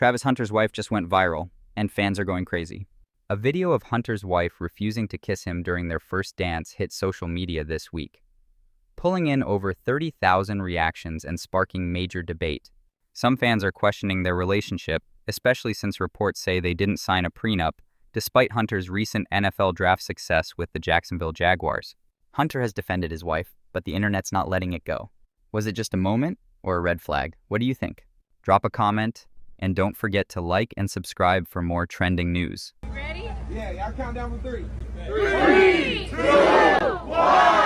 Travis Hunter's wife just went viral, and fans are going crazy. A video of Hunter's wife refusing to kiss him during their first dance hit social media this week, pulling in over 30,000 reactions and sparking major debate. Some fans are questioning their relationship, especially since reports say they didn't sign a prenup, despite Hunter's recent NFL draft success with the Jacksonville Jaguars. Hunter has defended his wife, but the internet's not letting it go. Was it just a moment or a red flag? What do you think? Drop a comment, and don't forget to like and subscribe for more trending news. Ready? Yeah, y'all count down from 3. 3, 2, 1.